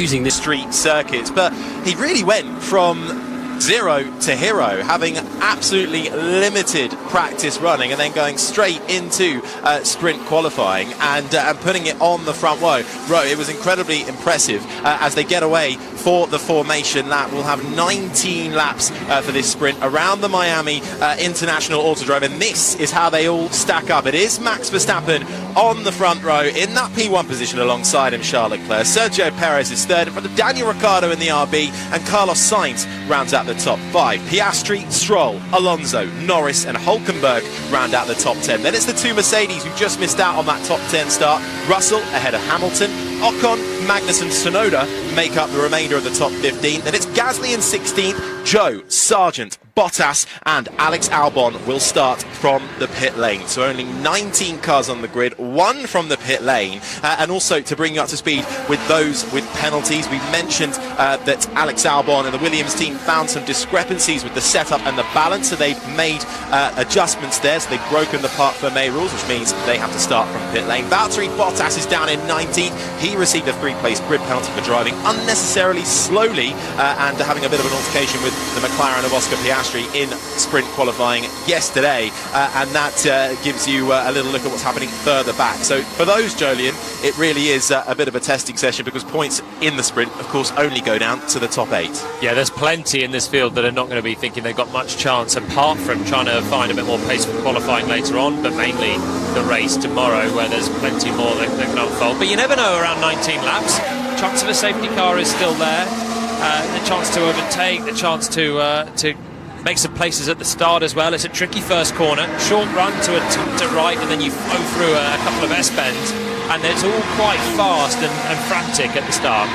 using the street circuits, but he really went from zero to hero, having absolutely limited practice running and then going straight into sprint qualifying and putting it on the front row. It was incredibly impressive as they get away for the formation lap. We'll have 19 laps for this sprint around the Miami International Autodrome, and this is how they all stack up. It is Max Verstappen on the front row in that P1 position alongside him, Charles Leclerc. Sergio Perez is third in front of Daniel Ricciardo in the RB, and Carlos Sainz rounds out the top 5. Piastri, Stroll, Alonso, Norris and Hülkenberg round out the top 10. Then it's the two Mercedes who just missed out on that top 10 start. Russell ahead of Hamilton. Ocon, Magnussen, Tsunoda make up the remainder of the top 15. Then it's Gasly in 16th, Joe, Sargent, Bottas and Alex Albon will start from the pit lane. So only 19 cars on the grid, one from the pit lane. And also to bring you up to speed with those with penalties, we mentioned that Alex Albon and the Williams team found some discrepancies with the setup and the balance, so they've made adjustments there. So they've broken the Parc Fermé rules, which means they have to start from pit lane. Valtteri Bottas is down in 19th. He received a 3-place grid penalty for driving unnecessarily slowly and having a bit of an altercation with the McLaren of Oscar Piastri in sprint qualifying yesterday, and that gives you a little look at what's happening further back. So for those, Jolyon, it really is a bit of a testing session, because points in the sprint of course only go down to the top 8. Yeah, there's plenty in this field that are not going to be thinking they've got much chance, apart from trying to find a bit more pace for qualifying later on, but mainly the race tomorrow where there's plenty more that can unfold. But you never know around 19 laps. Chance of a safety car is still there, the chance to overtake, the chance to make some places at the start as well. It's a tricky first corner, short run to right, and then you flow through a couple of S-bends, and it's all quite fast and frantic at the start.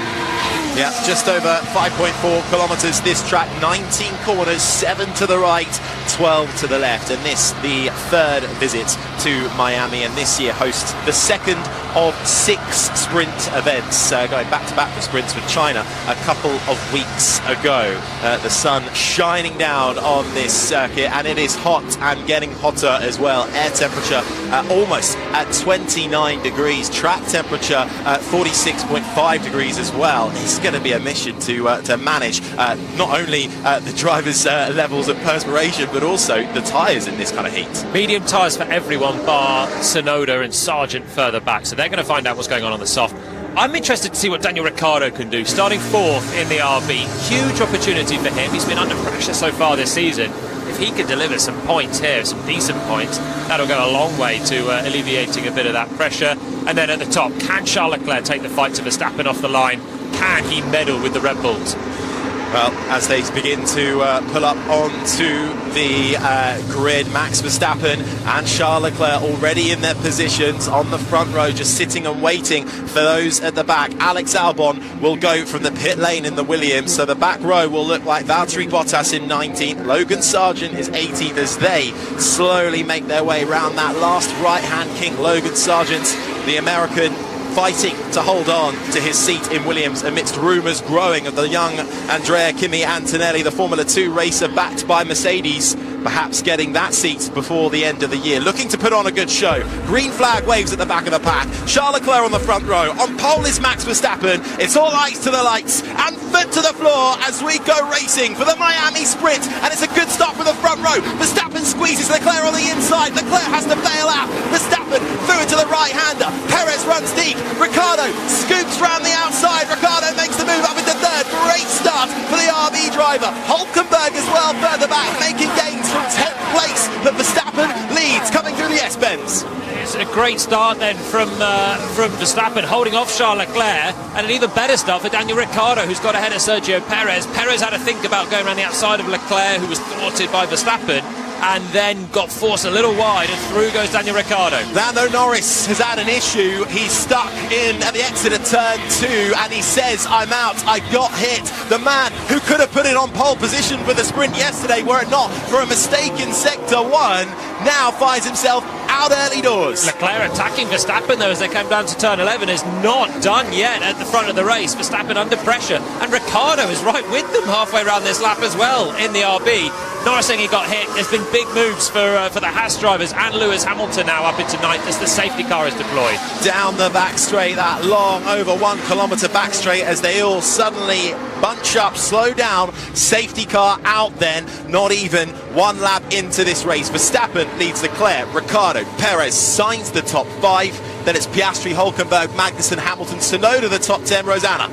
Yeah, just over 5.4 kilometres this track, 19 corners, 7 to the right, 12 to the left, and this the third visit to Miami, and this year hosts the second of 6 sprint events, going back-to-back with sprints with China a couple of weeks ago. The sun shining down on this circuit, and it is hot and getting hotter as well. Air temperature almost at 29 degrees, track temperature at 46.5 degrees as well. It's going to be a mission to manage not only the drivers' levels of perspiration, but also the tyres in this kind of heat. Medium tyres for everyone bar Tsunoda and Sargent further back, so they're going to find out what's going on the soft. I'm interested to see what Daniel Ricciardo can do, starting 4th in the RB. Huge opportunity for him. He's been under pressure so far this season. If he can deliver some points here, some decent points, that'll go a long way to alleviating a bit of that pressure. And then at the top, can Charles Leclerc take the fight to Verstappen off the line? Can he medal with the Red Bulls? Well, as they begin to pull up onto the grid, Max Verstappen and Charles Leclerc already in their positions on the front row, just sitting and waiting for those at the back. Alex Albon will go from the pit lane in the Williams, so the back row will look like Valtteri Bottas in 19th, Logan Sargent is 18th as they slowly make their way around that last right-hand king. Logan Sargent, the American, fighting to hold on to his seat in Williams amidst rumours growing of the young Andrea Kimi Antonelli, the Formula 2 racer backed by Mercedes, perhaps getting that seat before the end of the year. Looking to put on a good show. Green flag waves at the back of the pack. Charles Leclerc on the front row. On pole is Max Verstappen. It's all eyes to the lights and foot to the floor as we go racing for the Miami sprint. And it's a good start for the front row. Verstappen squeezes Leclerc on the inside. Leclerc has to bail out. Verstappen through it to the right-hander. Perez runs deep. Ricciardo scoops round the outside. Ricciardo makes the move up into third. Great start for the RB driver. Hülkenberg as well further back, making gains from 10th place, but Verstappen leads coming through the S-bends. It's a great start then from Verstappen, holding off Charles Leclerc, and an even better start for Daniel Ricciardo, who's got ahead of Sergio Perez. Perez had to think about going around the outside of Leclerc, who was thwarted by Verstappen, and then got forced a little wide, and through goes Daniel Ricciardo. Lando Norris has had an issue. He's stuck in at the exit of turn 2, and he says, I'm out, I got hit. The man who could have put it on pole position for the sprint yesterday, were it not for a mistake in sector 1, now finds himself out early doors. Leclerc attacking Verstappen though as they came down to turn 11 is not done yet at the front of the race. Verstappen under pressure, and Ricciardo is right with them halfway around this lap as well in the RB. Norris saying he got hit. There's been big moves for the Haas drivers, and Lewis Hamilton now up into 9th as the safety car is deployed. Down the back straight, that long over 1 kilometre back straight, as they all suddenly bunch up, slow down, safety car out then, not even 1 lap into this race. Verstappen leads Leclerc, Ricciardo, Perez, Sainz the top 5, then it's Piastri, Hülkenberg, Magnussen, Hamilton, Tsunoda the top 10, Rosanna.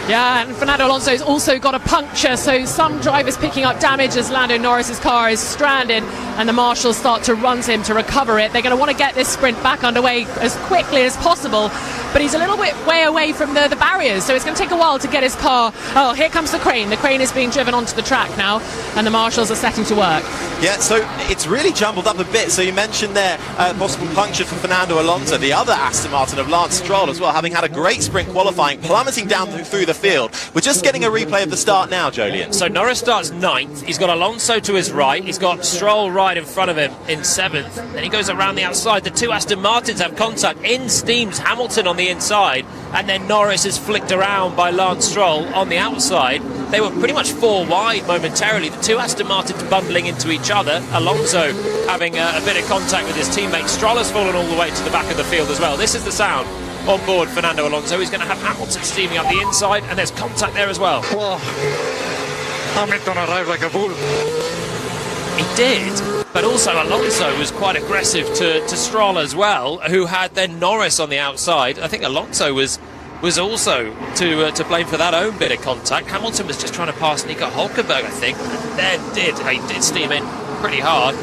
Yeah, and Fernando Alonso's also got a puncture, so some drivers picking up damage as Lando Norris's car is stranded, and the marshals start to run to him to recover it. They're going to want to get this sprint back underway as quickly as possible, but he's a little bit way away from the barriers, so it's going to take a while to get his car. Oh, here comes the crane. The crane is being driven onto the track now, and the marshals are setting to work. Yeah, so it's really jumbled up a bit. So you mentioned there possible puncture for Fernando Alonso, the other Aston Martin of Lance Stroll as well, having had a great sprint qualifying, plummeting down through the field. We're just getting a replay of the start now, Jolien. So Norris starts 9th. He's got Alonso to his right. He's got Stroll right in front of him in 7th. Then he goes around the outside. The 2 Aston Martins have contact. In steams Hamilton on the inside. And then Norris is flicked around by Lance Stroll on the outside. They were pretty much 4 wide momentarily. The 2 Aston Martins bundling into each other. Alonso having a bit of contact with his teammate. Stroll has fallen all the way to the back of the field as well. This is the sound on board Fernando Alonso. He's going to have Hamilton steaming up the inside, and there's contact there as well. Whoa. Hamilton arrived like a bull. He did, but also Alonso was quite aggressive to Stroll as well, who had then Norris on the outside. I think Alonso was also to blame for that own bit of contact. Hamilton was just trying to pass Nico Hülkenberg, I think, and then he did steam in pretty hard.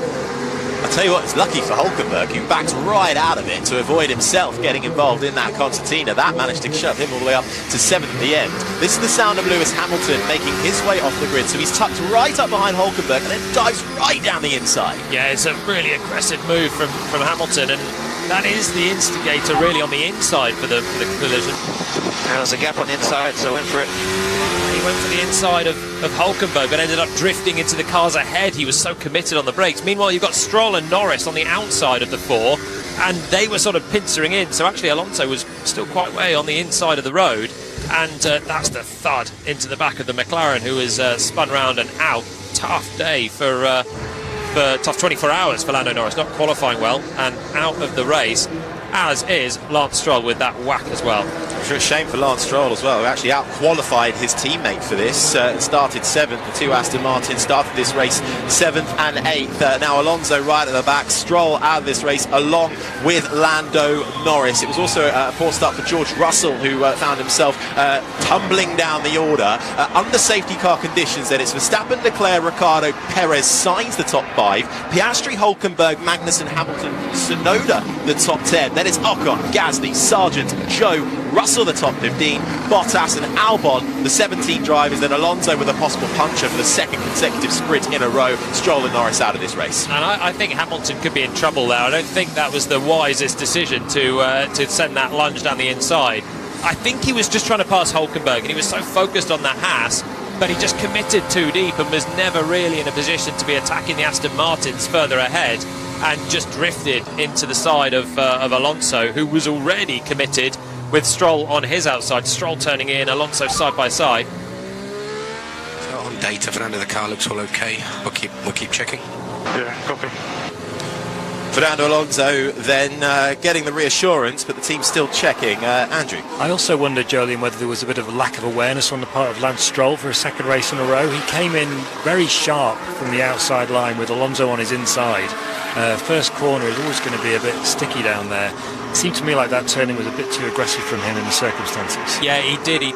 I tell you what, it's lucky for Hülkenberg, who backed right out of it to avoid himself getting involved in that concertina. That managed to shove him all the way up to 7th at the end. This is the sound of Lewis Hamilton making his way off the grid. So he's tucked right up behind Hülkenberg and then dives right down the inside. Yeah, it's a really aggressive move from Hamilton, and that is the instigator really on the inside for the collision. There's a gap on the inside, so went for it. He went for the inside of Hülkenberg, but ended up drifting into the cars ahead. He was so committed on the brakes. Meanwhile, you've got Stroll and Norris on the outside of the 4, and they were sort of pincering in. So actually, Alonso was still quite way on the inside of the road, and that's the thud into the back of the McLaren, who is spun round and out. Tough day for tough 24 hours for Lando Norris, not qualifying well and out of the race, as is Lance Stroll with that whack as well. I'm sure it's a shame for Lance Stroll as well, who actually out-qualified his teammate for this. Started 7th, the 2 Aston Martin started this race 7th and 8th. Now Alonso right at the back, Stroll out of this race along with Lando Norris. It was also a poor start for George Russell, who found himself tumbling down the order. Under safety car conditions then, it's Verstappen, Leclerc, Ricciardo, Perez, Sainz the top 5, Piastri, Hülkenberg, Magnussen, Hamilton, Tsunoda the top 10. Then it's Ocon, Gasly, Sargent, Joe, Russell the top 15, Bottas and Albon the 17 drivers, then Alonso with a possible puncture for the 2nd consecutive sprint in a row. Stroll and Norris out of this race. And I think Hamilton could be in trouble there. I don't think that was the wisest decision to send that lunge down the inside. I think he was just trying to pass Hülkenberg, and he was so focused on the Haas, but he just committed too deep and was never really in a position to be attacking the Aston Martins further ahead, and just drifted into the side of Alonso, who was already committed with Stroll on his outside. Stroll turning in, Alonso side by side. So on data, Fernando, the car looks all okay. We'll keep checking. Yeah, copy. Fernando Alonso then getting the reassurance, but the team's still checking. Andrew? I also wondered, Jolien, whether there was a bit of a lack of awareness on the part of Lance Stroll for a 2nd race in a row. He came in very sharp from the outside line with Alonso on his inside. First corner is always going to be a bit sticky down there. It seemed to me like that turning was a bit too aggressive from him in the circumstances. Yeah, he did. He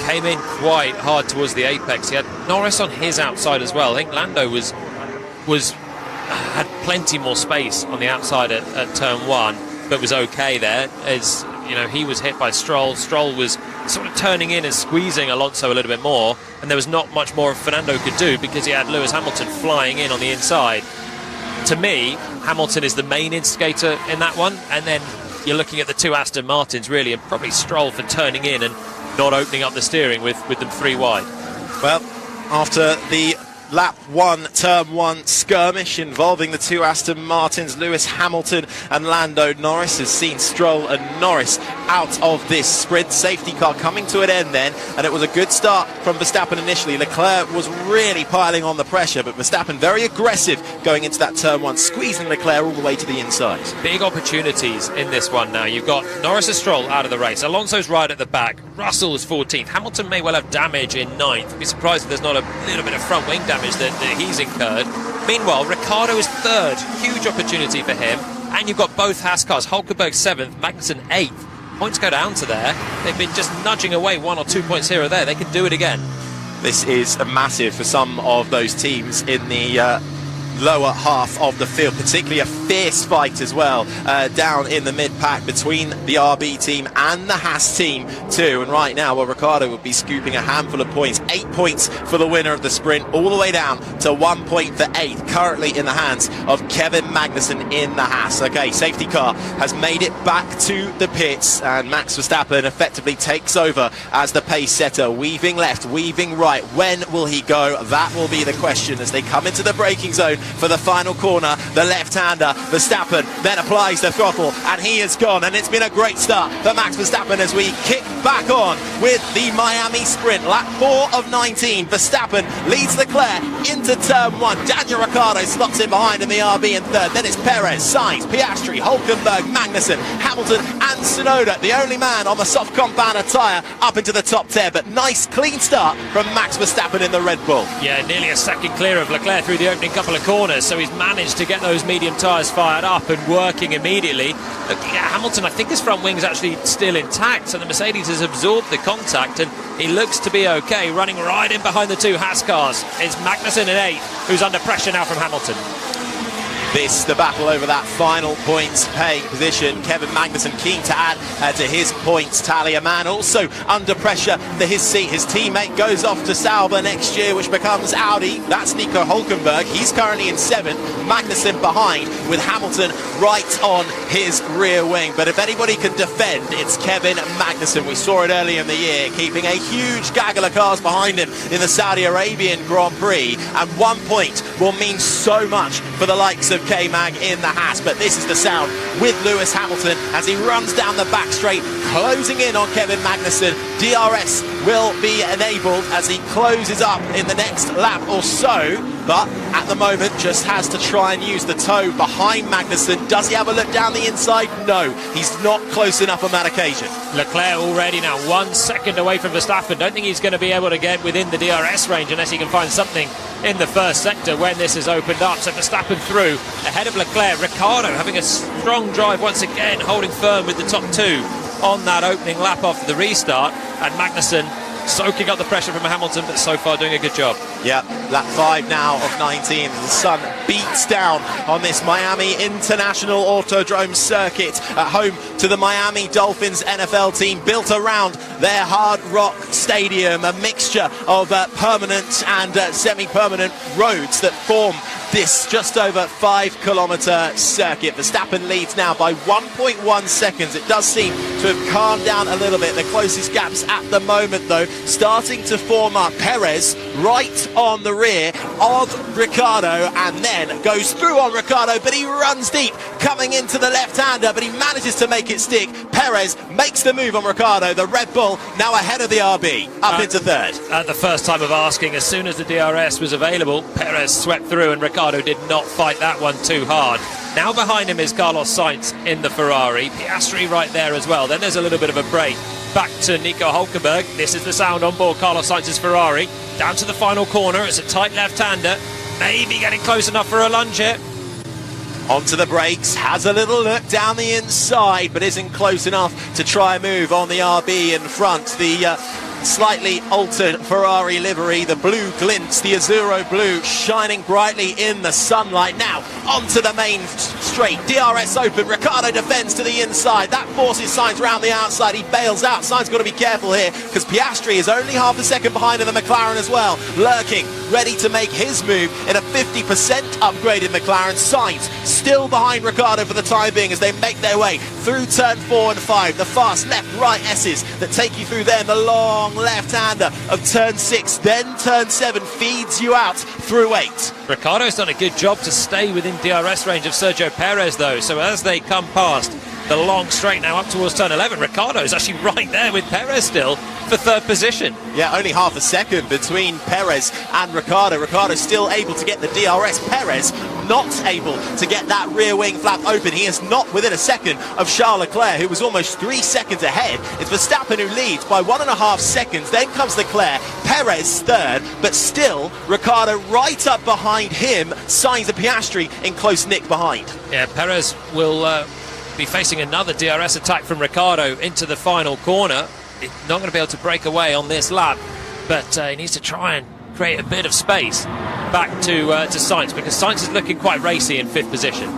came in quite hard towards the apex. He had Norris on his outside as well. I think Lando had plenty more space on the outside at turn 1, but was okay there. As you know, he was hit by Stroll. Stroll was sort of turning in and squeezing Alonso a little bit more, and there was not much more Fernando could do because he had Lewis Hamilton flying in on the inside. To me, Hamilton is the main instigator in that one, and then you're looking at the 2 Aston Martins really, and probably Stroll for turning in and not opening up the steering with them 3 wide. Well, after the lap 1, turn 1 skirmish involving the 2 Aston Martins, Lewis Hamilton and Lando Norris has seen Stroll and Norris out of this sprint. Safety car coming to an end then, and it was a good start from Verstappen initially. Leclerc was really piling on the pressure, but Verstappen very aggressive going into that turn one, squeezing Leclerc all the way to the inside. Big opportunities in this one now. You've got Norris and Stroll out of the race. Alonso's right at the back. Russell's 14th. Hamilton may well have damage in 9th. Be surprised if there's not a little bit of front wing damage that he's incurred. Meanwhile, Ricciardo is 3rd. Huge opportunity for him. And you've got both Haas cars. Hulkenberg 7th, Magnussen 8th. Points go down to there. They've been just nudging away 1 or 2 points here or there. They can do it again. This is a massive for some of those teams in the lower half of the field, particularly a fierce fight as well down in the mid-pack between the RB team and the Haas team too. And right now, well, Ricciardo would be scooping a handful of points. 8 points for the winner of the sprint, all the way down to 1 point for 8th, currently in the hands of Kevin Magnussen in the Haas. Okay, safety car has made it back to the pits, and Max Verstappen effectively takes over as the pace setter, weaving left, weaving right. When will he go? That will be the question as they come into the braking zone for the final corner. The left-hander, Verstappen, then applies the throttle, and he is gone. And it's been a great start for Max Verstappen as we kick back on with the Miami sprint. Lap 4 of 19. Verstappen leads Leclerc into turn 1. Daniel Ricciardo slots in behind in the RB in 3rd. Then it's Perez, Sainz, Piastri, Hulkenberg, Magnussen, Hamilton and Tsunoda, the only man on the soft compound tyre, up into the top 10. But nice clean start from Max Verstappen in the Red Bull. Yeah, nearly a second clear of Leclerc through the opening couple of corners, so he's managed to get those medium tyres fired up and working immediately. Look, yeah, Hamilton, I think his front wing's actually still intact, so the Mercedes has absorbed the contact and he looks to be okay. Running right in behind the 2 Haas cars is Magnussen in 8th, who's under pressure now from Hamilton. This, the battle over that final points paying position. Kevin Magnussen keen to add to his points tally. A man also under pressure for his seat. His teammate goes off to Sauber next year, which becomes Audi. That's Nico Hulkenberg. He's currently in 7th. Magnussen behind, with Hamilton right on his rear wing. But if anybody can defend, it's Kevin Magnussen. We saw it earlier in the year, keeping a huge gaggle of cars behind him in the Saudi Arabian Grand Prix. And 1 point will mean so much for the likes of K-Mag in the Haas. But this is the sound with Lewis Hamilton as he runs down the back straight, closing in on Kevin Magnussen. DRS will be enabled as he closes up in the next lap or so, but at the moment just has to try and use the toe behind Magnussen. Does he have a look down the inside? No, he's not close enough on that occasion. Leclerc already now 1 second away from Verstappen. Don't think he's going to be able to get within the DRS range unless he can find something in the first sector when this is opened up. So Verstappen through ahead of Leclerc. Ricciardo having a strong drive once again, holding firm with the top 2 on that opening lap after the restart, and Magnussen soaking up the pressure from Hamilton, but so far doing a good job. Yeah, lap 5 now of 19. The sun beats down on this Miami International Autodrome circuit at home to the Miami Dolphins NFL team, built around their Hard Rock Stadium, a mixture of permanent and semi-permanent roads that form this just over 5-kilometre circuit. Verstappen leads now by 1.1 seconds. It does seem to have calmed down a little bit. The closest gaps at the moment, though, starting to form up. Perez right on the rear of Ricciardo, and then goes through on Ricciardo, but he runs deep, coming into the left-hander, but he manages to make it stick. Perez makes the move on Ricciardo. The Red Bull now ahead of the RB, up into 3rd. At the first time of asking, as soon as the DRS was available, Perez swept through and Ricciardo did not fight that one too hard. Now behind him is Carlos Sainz in the Ferrari. Piastri right there as well. Then there's a little bit of a break. Back to Nico Hulkenberg. This is the sound on board Carlos Sainz's Ferrari. Down to the final corner. It's a tight left-hander. Maybe getting close enough for a lunge here. Onto the brakes, has a little look down the inside, but isn't close enough to try and move on the RB in front. The slightly altered Ferrari livery, the blue glints, the Azzurro blue shining brightly in the sunlight. Now onto the main straight, DRS open, Ricciardo defends to the inside, that forces Sainz round the outside, he bails out. Sainz got to be careful here because Piastri is only half a second behind in the McLaren as well, lurking, ready to make his move in a 50% upgraded McLaren. Sainz still behind Ricciardo for the time being as they make their way through turn 4 and 5, the fast left-right S's that take you through there, the long left-hander of turn 6, then turn 7 feeds you out through 8. Ricciardo's done a good job to stay within DRS range of Sergio Perez though, so as they come past the long straight now up towards turn 11. Ricciardo's actually right there with Perez still for third position. Yeah, only half a second between Perez and Ricciardo. Ricciardo still able to get the DRS. Perez not able to get that rear wing flap open. He is not within a second of Charles Leclerc, who was almost 3 seconds ahead. It's Verstappen who leads by 1.5 seconds. Then comes Leclerc, Perez third, but still Ricciardo right up behind him. Sainz and Piastri in close nick behind. Yeah, Perez will be facing another DRS attack from Ricciardo into the final corner. He's not going to be able to break away on this lap, but he needs to try and create a bit of space back to Sainz, because Sainz is looking quite racy in 5th position.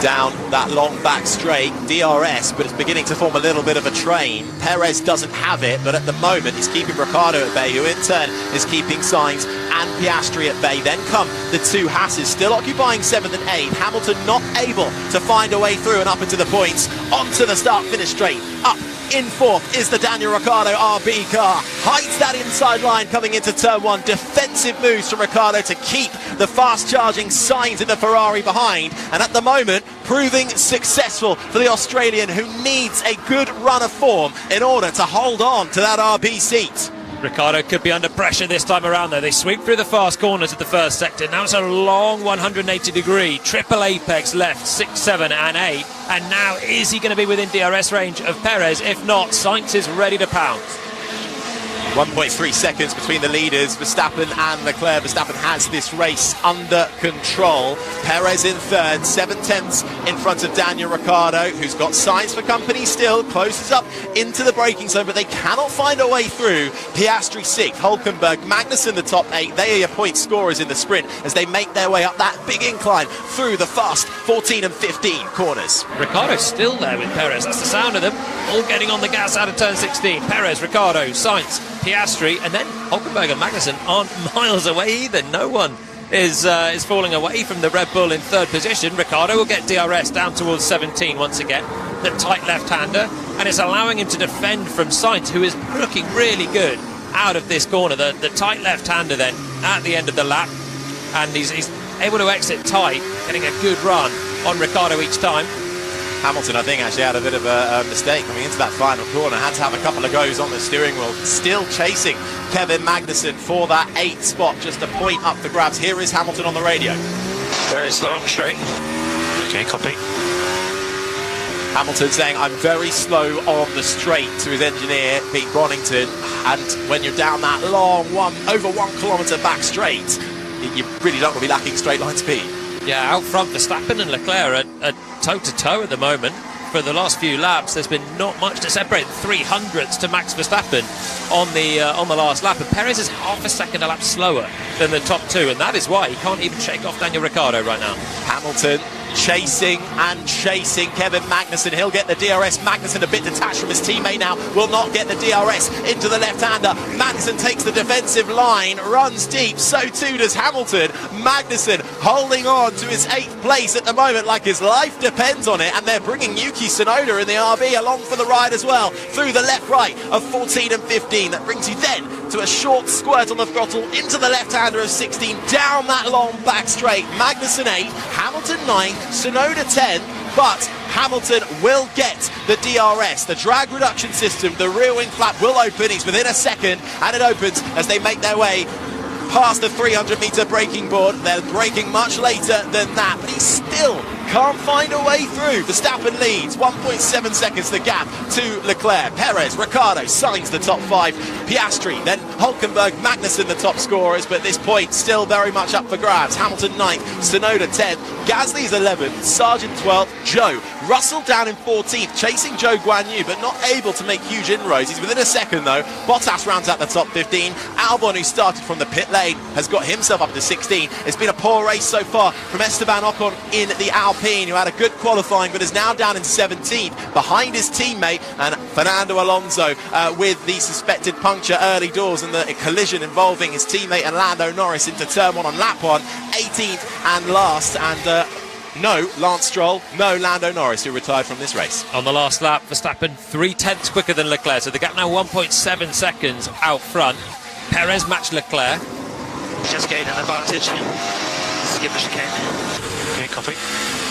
Down that long back straight, DRS, but it's beginning to form a little bit of a train. Perez doesn't have it, but at the moment he's keeping Ricciardo at bay, who in turn is keeping Sainz and Piastri at bay. Then come the two Hasses, still occupying 7th and 8th. Hamilton not able to find a way through and up into the points. Onto the start-finish straight, up in 4th is the Daniel Ricciardo RB car. Hides that inside line coming into turn 1. Defensive moves from Ricciardo to keep the fast-charging Sainz in the Ferrari behind. And at the moment, proving successful for the Australian, who needs a good run of form in order to hold on to that RB seat. Ricciardo could be under pressure this time around, though. They sweep through the fast corners of the first sector. Now it's a long 180-degree triple apex left, 6, 7 and 8. And now is he going to be within DRS range of Perez? If not, Sainz is ready to pounce. 1.3 seconds between the leaders, Verstappen and Leclerc. Verstappen has this race under control. Perez in third, 7 tenths in front of Daniel Ricciardo, who's got Sainz for company still, closes up into the braking zone, but they cannot find a way through. Piastri 6th, Hulkenberg, Magnussen the top 8. They are your point scorers in the sprint as they make their way up that big incline through the fast 14 and 15 corners. Ricciardo's still there with Perez. That's the sound of them all getting on the gas out of turn 16. Perez, Ricciardo, Sainz, Piastri, and then Hulkenberg and Magnussen aren't miles away either. No one is falling away from the Red Bull in third position. Ricciardo will get DRS down towards 17 once again, the tight left-hander, and it's allowing him to defend from Sainz, who is looking really good out of this corner. The tight left-hander then at the end of the lap, and he's able to exit tight, getting a good run on Ricciardo each time. Hamilton, I think, actually had a bit of a mistake coming into that final corner. Had to have a couple of goes on the steering wheel. Still chasing Kevin Magnussen for that 8th spot. Just a point up for grabs. Here is Hamilton on the radio. Very slow and straight. Okay, copy. Hamilton saying, I'm very slow on the straight, to his engineer, Pete Bronnington. And when you're down that long over 1 kilometre back straight, you really don't want to be lacking straight line speed. Yeah, out front, Verstappen and Leclerc are toe-to-toe at the moment. For the last few laps, there's been not much to separate. 300ths to Max Verstappen on the last lap, and Perez is half a second a lap slower than the top two, and that is why he can't even shake off Daniel Ricciardo right now. Hamilton chasing and chasing Kevin Magnussen. He'll get the DRS. Magnussen a bit detached from his teammate now, will not get the DRS into the left-hander. Magnussen takes the defensive line, runs deep, so too does Hamilton. Magnussen holding on to his 8th place at the moment like his life depends on it, and they're bringing Yuki Tsunoda in the RB along for the ride as well, through the left-right of 14 and 15. That brings you then to a short squirt on the throttle into the left-hander of 16, down that long back straight. Magnussen 8, Hamilton 9, Tsunoda 10, but Hamilton will get the DRS. The drag reduction system, the rear wing flap will open. He's within a second, and it opens as they make their way past the 300-metre braking board. They're braking much later than that, but he still can't find a way through. Verstappen leads, 1.7 seconds the gap to Leclerc. Perez, Ricciardo, Sainz the top 5, Piastri, then Hulkenberg, Magnussen the top scorers, but this point still very much up for grabs. Hamilton 9th, Tsunoda 10th, Gasly's 11th, Sargent 12th, Joe, Russell down in 14th, chasing Zhou Guanyu, but not able to make huge inroads. He's within a second though. Bottas rounds out the top 15. Albon, who started from the pit lane, has got himself up to 16. It's been a poor race so far from Esteban Ocon in the Alpine, who had a good qualifying but is now down in 17th behind his teammate, and Fernando Alonso with the suspected puncture early doors and the collision involving his teammate and Lando Norris into turn 1 on lap 1, 18th and last, and no Lance Stroll, no Lando Norris, who retired from this race. On the last lap, Verstappen 3/10 quicker than Leclerc, so the gap now 1.7 seconds out front. Perez matched Leclerc. Just gained an advantage. Let's give a chicane. Okay, copy.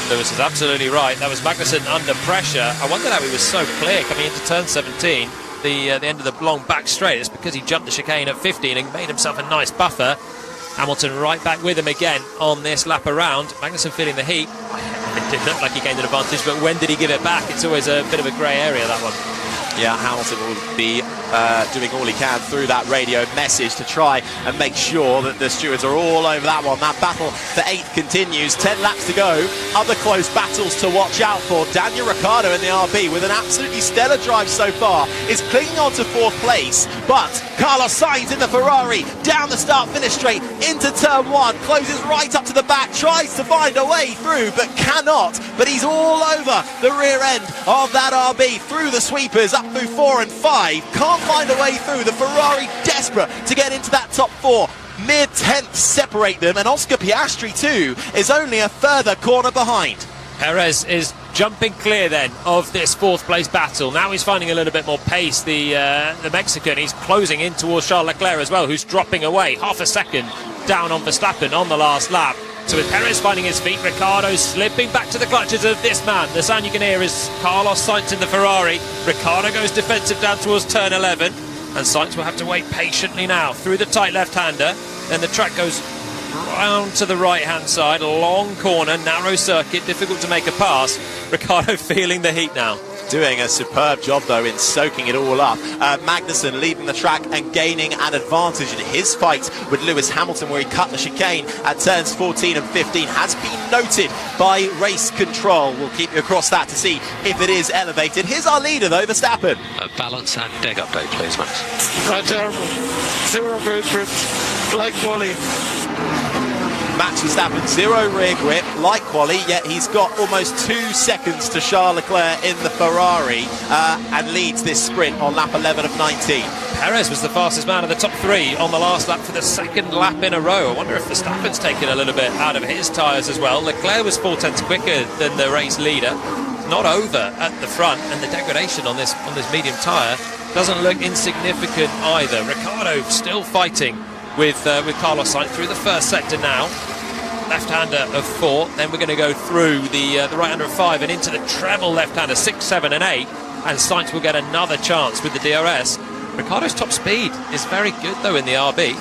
Lewis is absolutely right. That was Magnussen under pressure. I wondered how he was so clear coming into turn 17, the end of the long back straight. It's because he jumped the chicane at 15 and made himself a nice buffer. Hamilton right back with him again on this lap around. Magnussen feeling the heat. It did look like he gained an advantage, but when did he give it back? It's always a bit of a grey area, that one. Yeah, Hamilton will be doing all he can through that radio message to try and make sure that the stewards are all over that one. That battle for 8th continues. 10 laps to go. Other close battles to watch out for. Daniel Ricciardo in the RB with an absolutely stellar drive so far is clinging on to 4th place, but Carlos Sainz in the Ferrari down the start-finish straight into turn 1, closes right up to the back, tries to find a way through but cannot, but he's all over the rear end of that RB through the sweepers up through 4 and 5, can't find a way through. The Ferrari desperate to get into that top 4. Mere 10th separate them, and Oscar Piastri too is only a further corner behind. Perez is jumping clear then of this 4th place battle. Now he's finding a little bit more pace, the Mexican. He's closing in towards Charles Leclerc as well, who's dropping away half a second down on Verstappen on the last lap. So with Perez finding his feet, Ricciardo slipping back to the clutches of this man. The sound you can hear is Carlos Sainz in the Ferrari. Ricciardo goes defensive down towards turn 11, and Sainz will have to wait patiently now through the tight left-hander. Then the track goes round to the right-hand side, long corner, narrow circuit, difficult to make a pass. Ricciardo feeling the heat now. Doing a superb job though in soaking it all up. Magnussen leaving the track and gaining an advantage in his fight with Lewis Hamilton, where he cut the chicane at turns 14 and 15, has been noted by race control. We'll keep you across that to see if it is elevated. Here's our leader though, Verstappen. Balance and deg update, please, Max. Terrible. 0 grip, like Wally. Max Verstappen, 0 rear grip, like quali, yet he's got almost 2 seconds to Charles Leclerc in the Ferrari and leads this sprint on lap 11 of 19. Perez was the fastest man of the top 3 on the last lap for the 2nd lap in a row. I wonder if Verstappen's taken a little bit out of his tyres as well. Leclerc was 4 tenths quicker than the race leader. Not over at the front, and the degradation on this medium tyre doesn't look insignificant either. Ricciardo still fighting with Carlos Sainz through the first sector now. Left-hander of 4, then we're going to go through the right-hander of 5 and into the treble left-hander 6, 7 and 8, and Sainz will get another chance with the DRS. Ricciardo's top speed is very good though in the RB.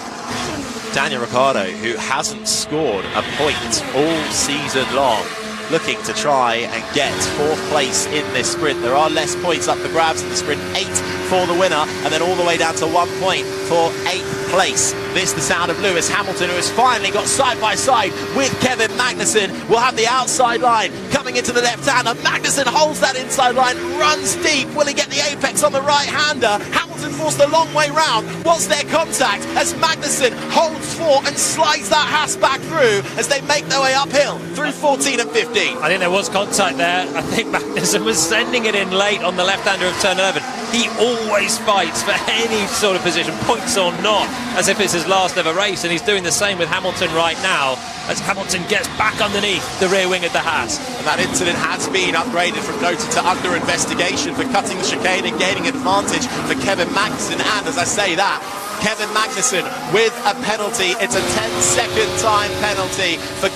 Daniel Ricciardo, who hasn't scored a point all season long, looking to try and get 4th place in this sprint. There are less points up for grabs in the sprint, 8 for the winner, and then all the way down to 1 point for 8th place. This the sound of Lewis Hamilton, who has finally got side by side with Kevin Magnussen. Will have the outside line coming into the left hander. Magnussen holds that inside line, runs deep. Will he get the apex on the right hander? Hamilton forced the long way round. Was there contact as Magnussen holds 4 and slides that Haas back through as they make their way uphill through 14 and 15? I think there was contact there. I think Magnussen was sending it in late on the left-hander of turn 11. He always fights for any sort of position, points or not, as if it's his last ever race, and he's doing the same with Hamilton right now as Hamilton gets back underneath the rear wing of the Haas. And that incident has been upgraded from noted to under investigation for cutting the chicane and gaining advantage for Kevin Magnussen. And as I say that, Kevin Magnussen with a penalty. It's a 10-second time penalty for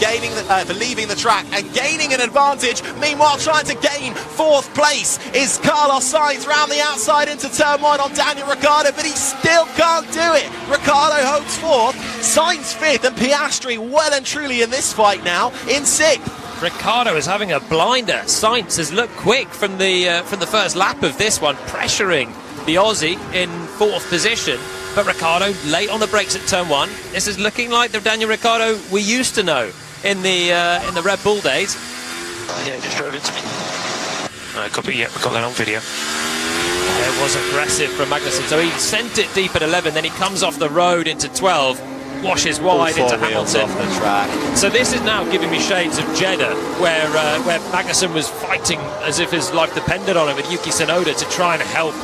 leaving the track and gaining an advantage. Meanwhile, trying to gain 4th place is Carlos Sainz round the outside into turn 1 on Daniel Ricciardo, but he still can't do it. Ricciardo holds 4th, Sainz 5th, and Piastri well and truly in this fight now in 6th. Ricciardo is having a blinder. Sainz has looked quick from the first lap of this one, pressuring the Aussie in 4th position. But Ricciardo late on the brakes at turn 1. This is looking like the Daniel Ricciardo we used to know in the Red Bull days. Yeah, just drove into me. Copy, yeah, we got that on video. It was aggressive from Magnussen. So he sent it deep at 11, then he comes off the road into 12, washes wide into Hamilton. Off the track. So this is now giving me shades of Jeddah, where Magnussen was fighting as if his life depended on it with Yuki Tsunoda to try and help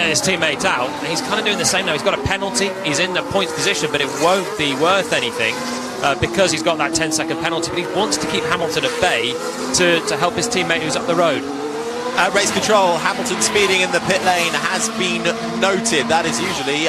his teammate out. And he's kind of doing the same now. He's got a penalty, he's in the points position, but it won't be worth anything because he's got that 10-second penalty. But he wants to keep Hamilton at bay to help his teammate who's up the road. Race control, Hamilton speeding in the pit lane has been noted. That is usually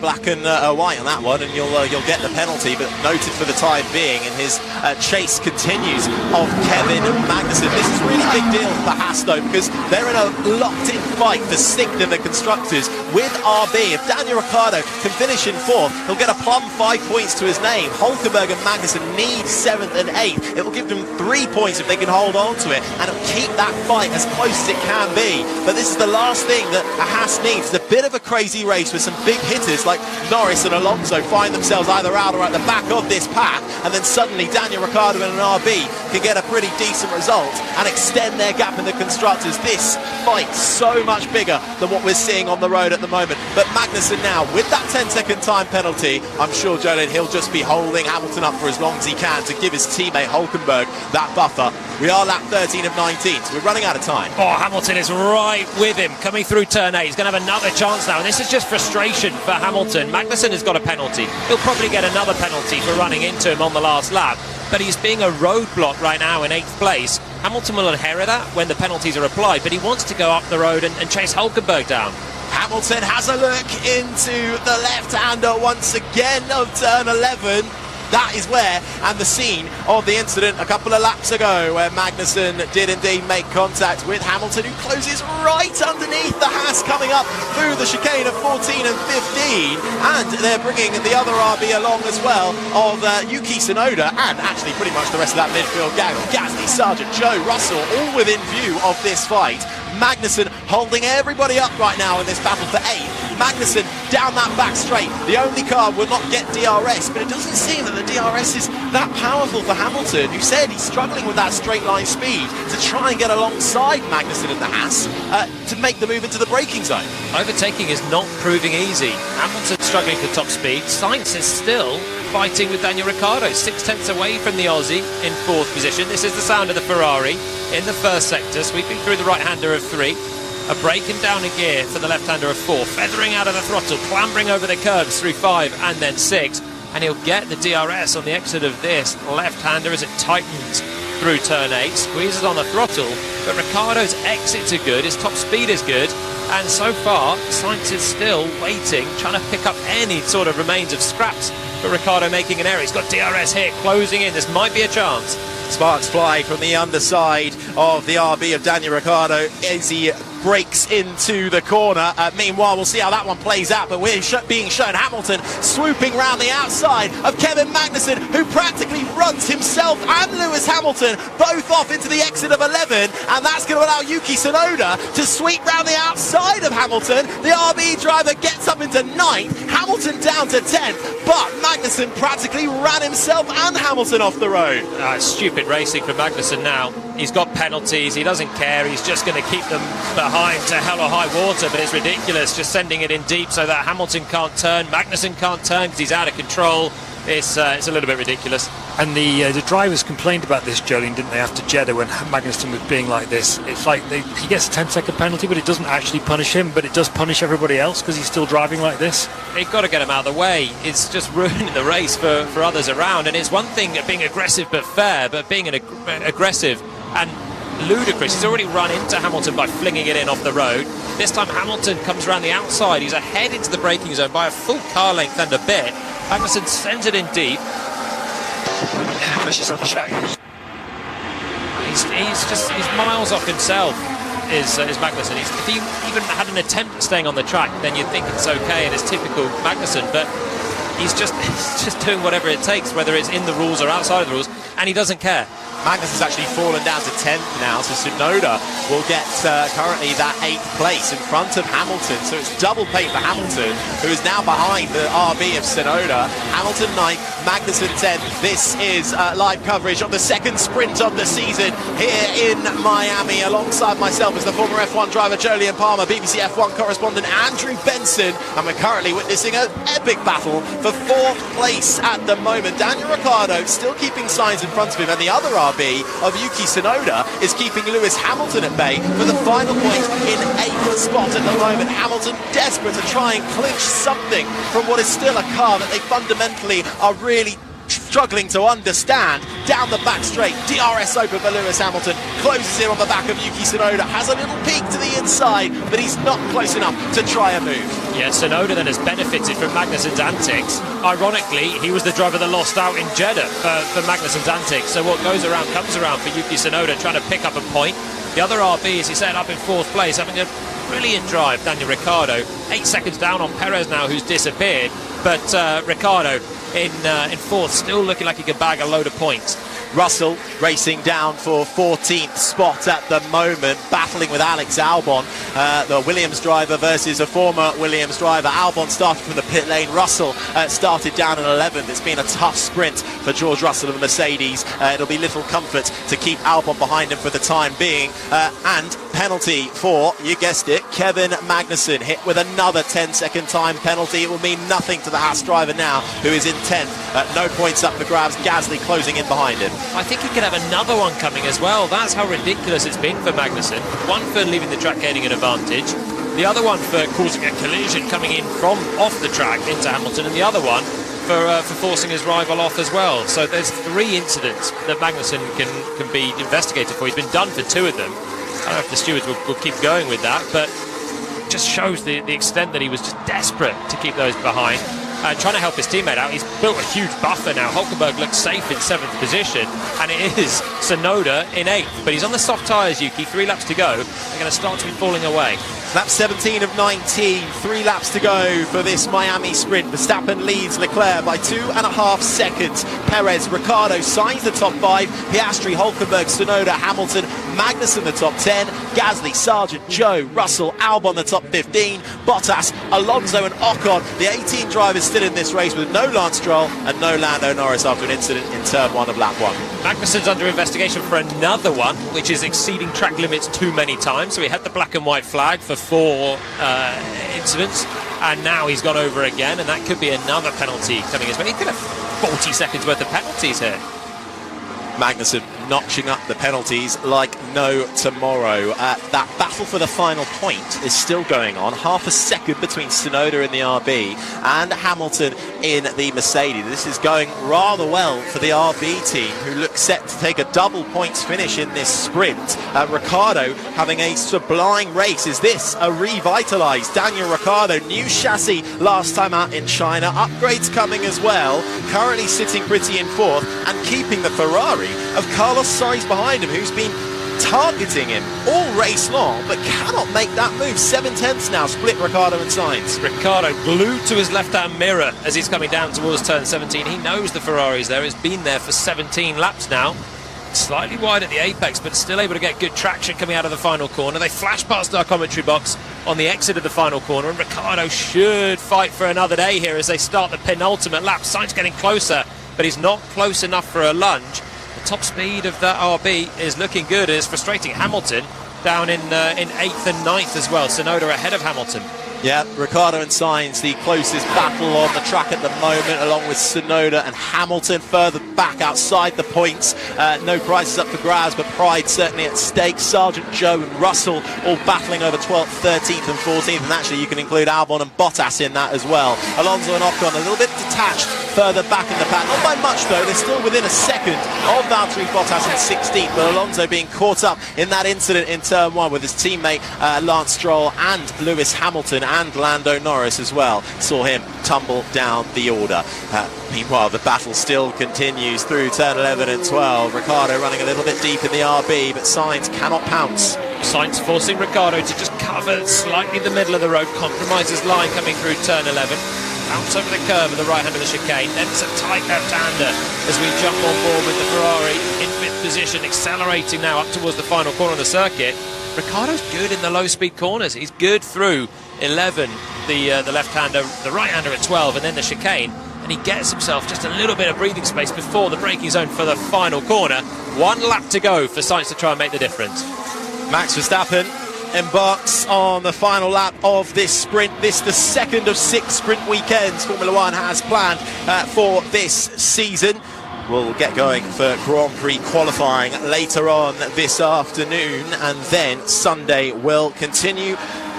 black and white on that one, and you'll get the penalty, but noted for the time being. And his chase continues of Kevin Magnussen. This is a really big deal for Haas though, because they're in a locked-in fight for 6th in the constructors with RB. If Daniel Ricciardo can finish in 4th, he'll get a plum 5 points to his name. Hulkenberg and Magnussen need 7th and 8th. It will give them 3 points if they can hold on to it, and it'll keep that fight as close as it can be. But this is the last thing that a Haas needs. It's a bit of a crazy race with some big hitters like Norris and Alonso find themselves either out or at the back of this pack, and then suddenly Daniel Ricciardo and an RB can get a pretty decent result and extend their gap in the constructors. This fight so much bigger than what we're seeing on the road at the moment. But Magnussen now, with that 10-second time penalty, I'm sure, Jolene, he'll just be holding Hamilton up for as long as he can to give his teammate Hulkenberg that buffer. We are lap 13 of 19, so we're running out of time. Oh, Hamilton is right with him, coming through turn 8. He's going to have another chance now, and this is just frustration for Hamilton. Magnussen has got a penalty. He'll probably get another penalty for running into him on the last lap, but he's being a roadblock right now in 8th place. Hamilton will inherit that when the penalties are applied, but he wants to go up the road and chase Hulkenberg down. Hamilton has a look into the left-hander once again of turn 11. That is where, and the scene of the incident a couple of laps ago, where Magnussen did indeed make contact with Hamilton, who closes right underneath the Haas coming up through the chicane of 14 and 15. And they're bringing the other RB along as well, of Yuki Tsunoda, and actually pretty much the rest of that midfield gang of Gasly, Sargent, Joe Russell, all within view of this fight. Magnussen holding everybody up right now in this battle for 8th. Magnussen down that back straight. The only car will not get DRS, but it doesn't seem that the DRS is that powerful for Hamilton, who said he's struggling with that straight line speed to try and get alongside Magnussen and the Haas to make the move into the braking zone. Overtaking is not proving easy. Hamilton struggling for top speed. Sainz is still fighting with Daniel Ricciardo, 6/10 away from the Aussie in 4th position. This is the sound of the Ferrari in the first sector, sweeping through the right-hander of 3. A breaking down a gear for the left-hander of 4, feathering out of the throttle, clambering over the curbs through 5 and then 6, and he'll get the DRS on the exit of this left-hander as it tightens through turn 8, squeezes on the throttle, but Ricciardo's exits are good, his top speed is good, and so far Sainz is still waiting, trying to pick up any sort of remains of scraps, but Ricciardo making an error. He's got DRS here, closing in, this might be a chance. Sparks fly from the underside of the RB of Daniel Ricciardo as he breaks into the corner. Meanwhile, we'll see how that one plays out, but we're being shown Hamilton swooping round the outside of Kevin Magnussen, who practically runs himself and Lewis Hamilton both off into the exit of 11, and that's going to allow Yuki Tsunoda to sweep round the outside of Hamilton. The RB driver gets up into 9th, Hamilton down to 10th, but Magnussen practically ran himself and Hamilton off the road. Stupid racing for Magnussen now. He's got penalties, he doesn't care, he's just going to keep them behind to hell or high water, but it's ridiculous just sending it in deep so that Hamilton can't turn, Magnussen can't turn because he's out of control. It's a little bit ridiculous. And the drivers complained about this, Jolene, didn't they, after Jeddah when Magnussen was being like this? It's like he gets a 10-second penalty, but it doesn't actually punish him, but it does punish everybody else because he's still driving like this. They've got to get him out of the way. It's just ruining the race for others around, and it's one thing being aggressive but fair, but being aggressive and ludicrous. He's already run into Hamilton by flinging it in off the road. This time Hamilton comes around the outside. He's ahead into the braking zone by a full car length and a bit. Magnussen sends it in deep. He's miles off himself, is Magnussen. If he even had an attempt at staying on the track, then you'd think it's okay and it's typical Magnussen, but he's just doing whatever it takes, whether it's in the rules or outside of the rules, and he doesn't care. Magnus has actually fallen down to 10th now, so Tsunoda will get currently that 8th place in front of Hamilton. So it's double pay for Hamilton, who is now behind the RB of Tsunoda. Hamilton 9th, Magnussen 10th. This is live coverage of the second sprint of the season here in Miami. Alongside myself is the former F1 driver Jolyon Palmer, BBC F1 correspondent Andrew Benson, and we're currently witnessing an epic battle for 4th place at the moment. Daniel Ricciardo still keeping Sainz in front of him, and the other RB of Yuki Tsunoda is keeping Lewis Hamilton at bay for the final point in 8th spot at the moment. Hamilton desperate to try and clinch something from what is still a car that they fundamentally are really struggling to understand. Down the back straight, DRS open for Lewis Hamilton, closes in on the back of Yuki Tsunoda, has a little peek to the inside, but he's not close enough to try a move. Yeah, Tsunoda then has benefited from Magnussen's antics. Ironically, he was the driver that lost out in Jeddah for Magnussen's antics. So what goes around comes around for Yuki Tsunoda, trying to pick up a point. The other RB, as he said, up in 4th place, having a brilliant drive, Daniel Ricciardo. 8 seconds down on Perez now, who's disappeared. But Ricciardo in 4th, still looking like he could bag a load of points. Russell racing down for 14th spot at the moment, battling with Alex Albon, the Williams driver versus a former Williams driver. Albon started from the pit lane, Russell started down in 11th. It's been a tough sprint for George Russell of the Mercedes. It'll be little comfort to keep Albon behind him for the time being. And penalty for, you guessed it, Kevin Magnussen, hit with another 10-second time penalty. It will mean nothing to the Haas driver now, who is in 10th. No points up for grabs. Gasly closing in behind him. I think he could have another one coming as well. That's how ridiculous it's been for Magnussen. One for leaving the track gaining an advantage, the other one for causing a collision coming in from off the track into Hamilton, and the other one for forcing his rival off as well. So there's 3 incidents that Magnussen can be investigated for. He's been done for 2 of them. I don't know if the stewards will keep going with that, but it just shows the extent that he was just desperate to keep those behind. Trying to help his teammate out. He's built a huge buffer now. Hulkenberg looks safe in 7th position, and it is Tsunoda in 8th. But he's on the soft tyres, Yuki. 3 laps to go. They're going to start to be falling away. Lap 17 of 19, 3 laps to go for this Miami sprint. Verstappen leads Leclerc by 2.5 seconds. Perez, Ricciardo, Sainz the top 5. Piastri, Hulkenberg, Tsunoda, Hamilton, Magnussen the top 10. Gasly, Sargent, Joe, Russell, Albon the top 15. Bottas, Alonso and Ocon. The 18 drivers still in this race with no Lance Stroll and no Lando Norris after an incident in turn 1 of lap 1. Magnussen's under investigation for another one, which is exceeding track limits too many times. So he had the black and white flag for 4 incidents, and now he's gone over again, and that could be another penalty coming his way. He could have 40 seconds worth of penalties here. Magnussen notching up the penalties like no tomorrow. That battle for the final point is still going on. Half a second between Tsunoda in the RB and Hamilton in the Mercedes. This is going rather well for the RB team, who look set to take a double points finish in this sprint. Ricciardo having a sublime race. Is this a revitalised Daniel Ricciardo? New chassis last time out in China. Upgrades coming as well. Currently sitting pretty in 4th and keeping the Ferrari of Carlos Sainz behind him, who's been targeting him all race long but cannot make that move. 7/10 now split Ricciardo and Sainz. Ricciardo glued to his left-hand mirror as he's coming down towards turn 17. He knows the Ferrari's there. He's been there for 17 laps now. Slightly wide at the apex, but still able to get good traction coming out of the final corner. They flash past our commentary box on the exit of the final corner, and Ricciardo should fight for another day here as they start the penultimate lap. Sainz getting closer, but he's not close enough for a lunge. The top speed of that RB is looking good. It's frustrating Hamilton down in 8th and 9th as well. Tsunoda ahead of Hamilton. Yeah, Ricciardo and Sainz, the closest battle on the track at the moment, along with Tsunoda and Hamilton further back outside the points. No prizes up for grabs, but pride certainly at stake. Sargent, Joe and Russell all battling over 12th, 13th and 14th, and actually you can include Albon and Bottas in that as well. Alonso and Ocon a little bit detached further back in the pack, not by much though. They're still within a second of Valtteri Bottas in 16th, but Alonso being caught up in that incident in turn 1 with his teammate Lance Stroll and Lewis Hamilton and Lando Norris as well. Saw him tumble down the order. Meanwhile, the battle still continues through turn 11 and 12. Ricciardo running a little bit deep in the RB, but Sainz cannot pounce. Sainz forcing Ricciardo to just cover slightly the middle of the road, compromises line coming through turn 11. Bounce over the curve at the right hand of the chicane, then it's a tight left-hander as we jump on board with the Ferrari in 5th position, accelerating now up towards the final corner of the circuit. Ricciardo's good in the low-speed corners. He's good through 11, the left-hander, the right-hander at 12, and then the chicane. And he gets himself just a little bit of breathing space before the braking zone for the final corner. 1 lap to go for Sainz to try and make the difference. Max Verstappen embarks on the final lap of this sprint. This the second of 6 sprint weekends Formula One has planned for this season. We'll get going for Grand Prix qualifying later on this afternoon, and then Sunday will continue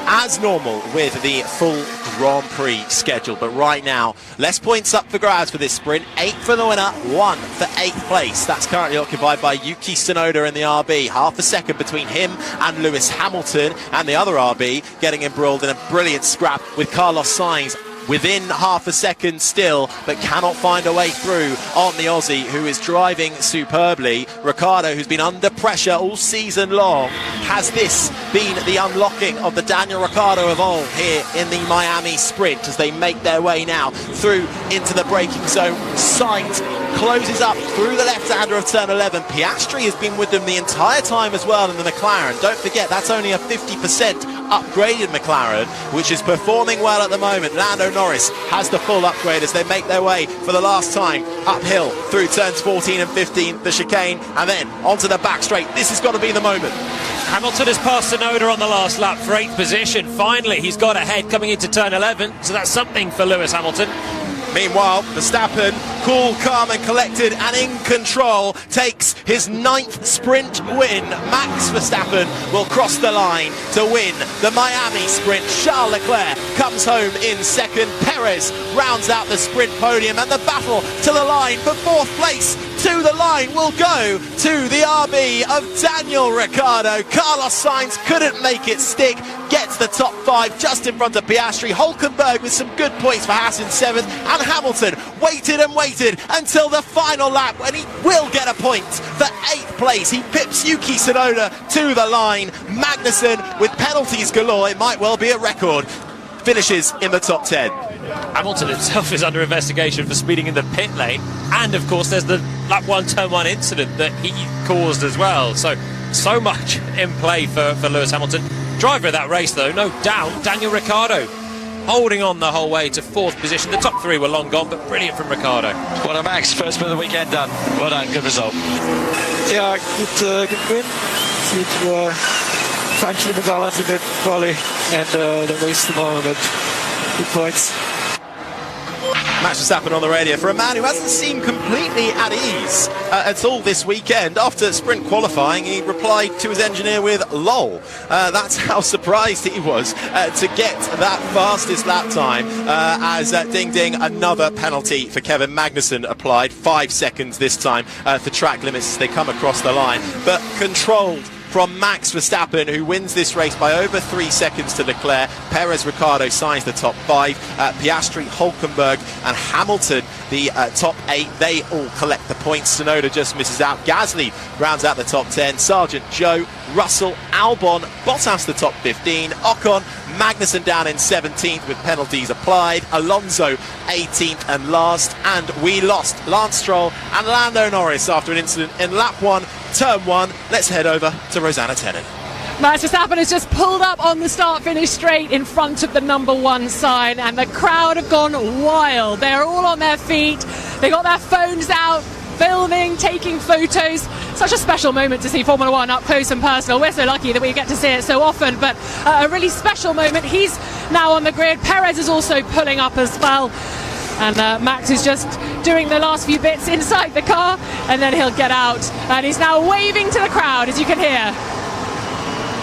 as normal with the full Grand Prix schedule. But right now, less points up for grabs for this sprint. 8 for the winner, 1 for 8th place. That's currently occupied by Yuki Tsunoda in the RB. Half a second between him and Lewis Hamilton, and the other RB getting embroiled in a brilliant scrap with Carlos Sainz within half a second still, but cannot find a way through on the Aussie, who is driving superbly. Ricciardo, who's been under pressure all season long. Has this been the unlocking of the Daniel Ricciardo of old here in the Miami sprint as they make their way now through into the braking zone? Sainz closes up through the left-hander of turn 11. Piastri has been with them the entire time as well in the McLaren. Don't forget, that's only a 50% upgraded McLaren, which is performing well at the moment. Lando Norris has the full upgrade as they make their way for the last time uphill through turns 14 and 15, the chicane, and then onto the back straight. This has got to be the moment. Hamilton has passed Tsunoda on the last lap for 8th position. Finally, he's got ahead coming into turn 11, so that's something for Lewis Hamilton. Meanwhile, Verstappen, cool, calm and collected and in control, takes his 9th sprint win. Max Verstappen will cross the line to win the Miami sprint. Charles Leclerc comes home in second. Perez rounds out the sprint podium, and the battle to the line for 4th place to the line will go to the RB of Daniel Ricciardo. Carlos Sainz couldn't make it stick, gets the top 5 just in front of Piastri. Hulkenberg with some good points for Haas in 7th, and Hamilton waited and waited until the final lap when he will get a point for 8th place. He pips Yuki Tsunoda to the line. Magnussen, with penalties galore, it might well be a record, finishes in the top 10. Hamilton himself is under investigation for speeding in the pit lane, and of course there's the lap 1 turn 1 incident that he caused as well. So much in play for Lewis Hamilton. Driver of that race though, no doubt, Daniel Ricciardo, holding on the whole way to 4th position. The top 3 were long gone, but brilliant from Ricciardo. Well done, Max. First win of the weekend done. Well done, good result. Yeah, good win. See to find the balance in the quali and the race tomorrow, but good points. Max Verstappen on the radio for a man who hasn't seemed completely at ease at all this weekend. After sprint qualifying, he replied to his engineer with "lol." That's how surprised he was to get that fastest lap time as ding ding, another penalty for Kevin Magnussen applied. 5 seconds this time for track limits as they come across the line, but controlled from Max Verstappen, who wins this race by over 3 seconds to Leclerc. Perez, Ricciardo, Sainz the top 5. Piastri, Hulkenberg and Hamilton the top 8. They all collect the points. Tsunoda just misses out. Gasly rounds out the top 10. Sargent, Joe, Russell, Albon, Bottas the top 15. Ocon, Magnussen down in 17th with penalties applied. Alonso 18th and last. And we lost Lance Stroll and Lando Norris after an incident in lap 1, turn 1. Let's head over to Rosanna Tennant. Max Verstappen has just pulled up on the start-finish straight in front of the number 1 sign, and the crowd have gone wild. They're all on their feet. They got their phones out, filming, taking photos. Such a special moment to see Formula 1 up close and personal. We're so lucky that we get to see it so often, but a really special moment. He's now on the grid. Perez is also pulling up as well. And Max is just doing the last few bits inside the car, and then he'll get out. And he's now waving to the crowd, as you can hear.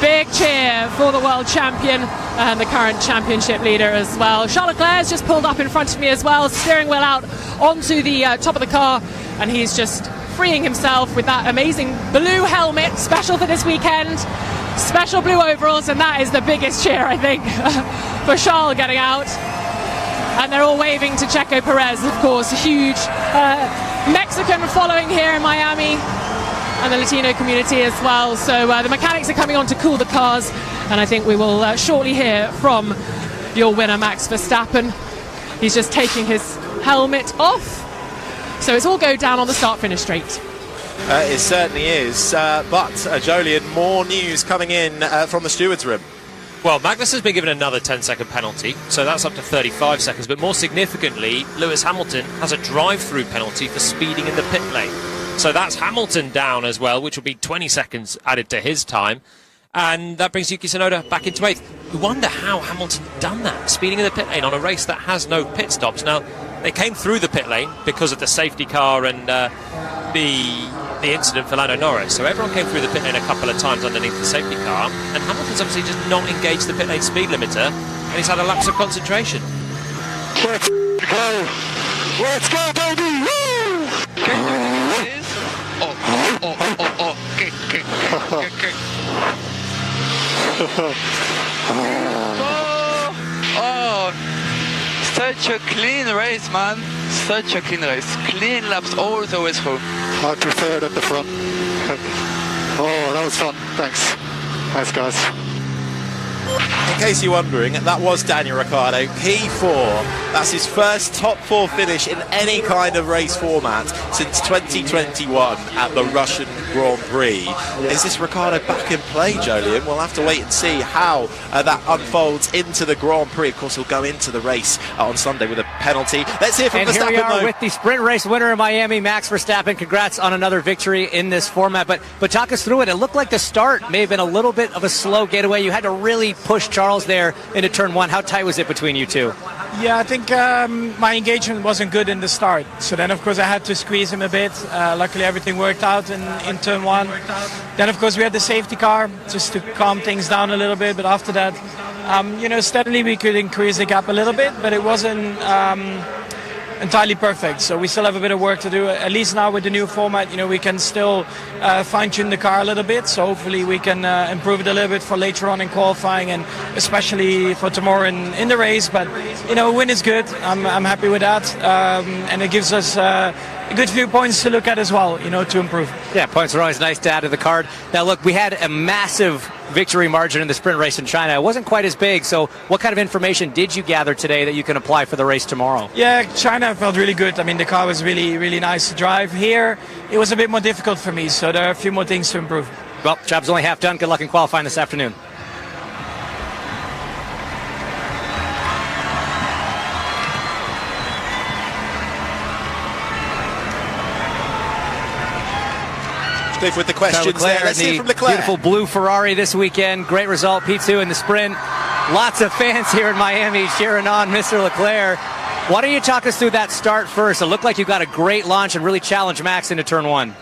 Big cheer for the world champion and the current championship leader as well. Charles Leclerc has just pulled up in front of me as well, steering wheel out onto the top of the car, and he's just freeing himself with that amazing blue helmet, special for this weekend, special blue overalls, and that is the biggest cheer, I think, for Charles getting out. And they're all waving to Checo Perez, of course, a huge Mexican following here in Miami, and the Latino community as well. So the mechanics are coming on to cool the cars, and I think we will shortly hear from your winner, Max Verstappen. He's just taking his helmet off, so it's all go down on the start-finish straight. It certainly is, but Jolien, more news coming in from the stewards' room. Well, Magnus has been given another 10-second penalty, so that's up to 35 seconds. But more significantly, Lewis Hamilton has a drive-through penalty for speeding in the pit lane. So that's Hamilton down as well, which will be 20 seconds added to his time. And that brings Yuki Tsunoda back into 8th. We wonder how Hamilton done that, speeding in the pit lane on a race that has no pit stops. Now, they came through the pit lane because of the safety car and the the incident for Lando Norris. So everyone came through the pit lane a couple of times underneath the safety car, and Hamilton's obviously just not engaged the pit lane speed limiter, and he's had a lapse of concentration. Let's go! Let's go, baby! Woo! Such a clean race, man. Such a clean race. Clean laps all the way through. I prefer it at the front. Oh, that was fun. Thanks. Thanks, guys. In case you're wondering, that was Daniel Ricciardo, P4. That's his first top 4 finish in any kind of race format since 2021 at the Russian Grand Prix. Is this Ricciardo back in play, Jolyon? We'll have to wait and see how that unfolds into the Grand Prix. Of course, he'll go into the race on Sunday with a penalty. Let's hear from and Verstappen, here we are though. with the sprint race winner in Miami, Max Verstappen. Congrats on another victory in this format. But talk us through it. It looked like the start may have been a little bit of a slow getaway. You had to really push Charles there into turn 1. How tight was it between you two? Yeah, I think my engagement wasn't good in the start. So then, of course, I had to squeeze him a bit. Luckily, everything worked out in turn 1. Then, of course, we had the safety car just to calm things down a little bit. But after that, steadily we could increase the gap a little bit, but it wasn't entirely perfect. So we still have a bit of work to do. At least now with the new format, we can still fine-tune the car a little bit. So hopefully we can improve it a little bit for later on in qualifying and especially for tomorrow in the race. But a win is good. I'm happy with that, and it gives us a good few points to look at as well. To improve. Yeah, points are always nice to add to the card. Now look, we had a massive victory margin in the sprint race in China. It wasn't quite as big, so what kind of information did you gather today that you can apply for the race tomorrow? Yeah, China felt really good. I mean, the car was really, really nice to drive. Here, it was a bit more difficult for me, so there are a few more things to improve. Well, job's only half done. Good luck in qualifying this afternoon. With the questions there. Let's hear from Leclerc. Beautiful blue Ferrari this weekend. Great result, P2 in the sprint. Lots of fans here in Miami cheering on Mr. Leclerc. Why don't you talk us through that start first? It looked like you got a great launch and really challenged Max into turn 1.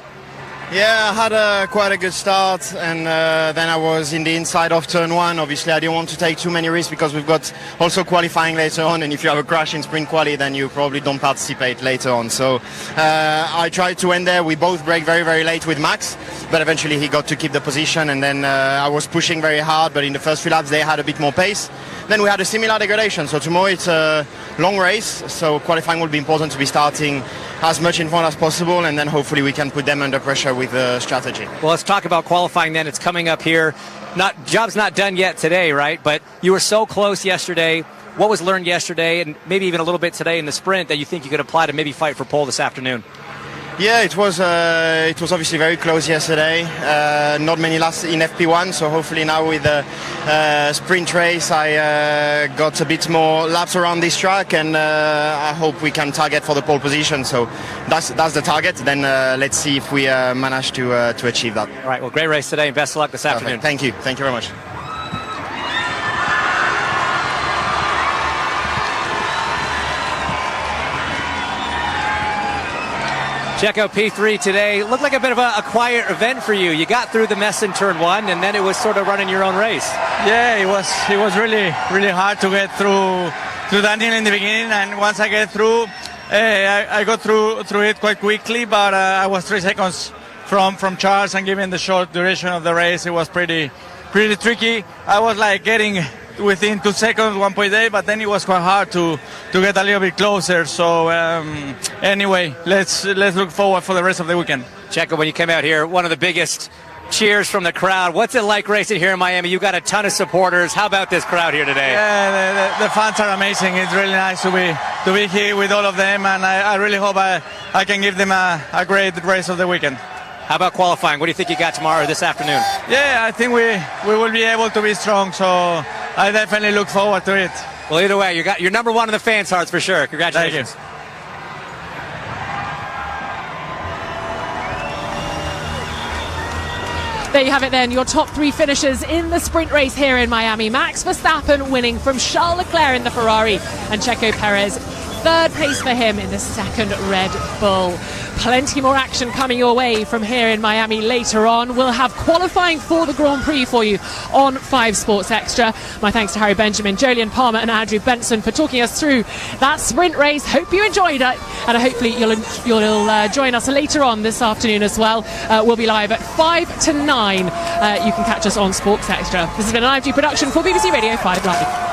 Yeah, I had quite a good start, and then I was in the inside of turn 1. Obviously, I didn't want to take too many risks because we've got also qualifying later on, and if you have a crash in sprint quali, then you probably don't participate later on. So I tried to end there. We both brake very, very late with Max, but eventually he got to keep the position, and then I was pushing very hard, but in the first few laps they had a bit more pace. Then we had a similar degradation, so tomorrow it's a long race, so qualifying will be important to be starting as much in front as possible, and then hopefully we can put them under pressure with the strategy. Well, let's talk about qualifying then. It's coming up here. Job's not done yet today, right? But you were so close yesterday. What was learned yesterday, and maybe even a little bit today in the sprint, that you think you could apply to maybe fight for pole this afternoon? Yeah, it was obviously very close yesterday. Not many laps in FP1, so hopefully now with the sprint race I got a bit more laps around this track, and I hope we can target for the pole position. So that's the target. Then let's see if we manage to achieve that. All right, well, great race today, and best of luck this afternoon. Thank you very much. Checo P3 today. Looked like a bit of a quiet event for you. You got through the mess in turn 1, and then it was sort of running your own race. Yeah, it was really, really hard to get through Daniel in the beginning, and once I get through, I got through it quite quickly, but I was 3 seconds from Charles, and given the short duration of the race, it was pretty tricky. I was like getting within 2 seconds, 1.8, but then it was quite hard to get a little bit closer. So anyway, let's look forward for the rest of the weekend. Checo, when you came out here, one of the biggest cheers from the crowd. What's it like racing here in Miami? You've got a ton of supporters. How about this crowd here today? Yeah, the fans are amazing. It's really nice to be here with all of them, and I really hope I can give them a great race of the weekend. How about qualifying? What do you think you got tomorrow or this afternoon? Yeah, I think we will be able to be strong, so I definitely look forward to it. Well, either way, you're number one in the fans' hearts for sure. Congratulations. Thank you. There you have it then, your top 3 finishers in the sprint race here in Miami. Max Verstappen winning from Charles Leclerc in the Ferrari, and Checo Perez third place for him in the second Red Bull. Plenty more action coming your way from here in Miami later on. We'll have qualifying for the Grand Prix for you on 5 Sports Extra. My thanks to Harry Benjamin, Jolyon Palmer and Andrew Benson for talking us through that sprint race. Hope you enjoyed it, and hopefully you'll join us later on this afternoon as well. We'll be live at 5 to 9. You can catch us on Sports Extra. This has been an IMG production for BBC Radio 5 Live.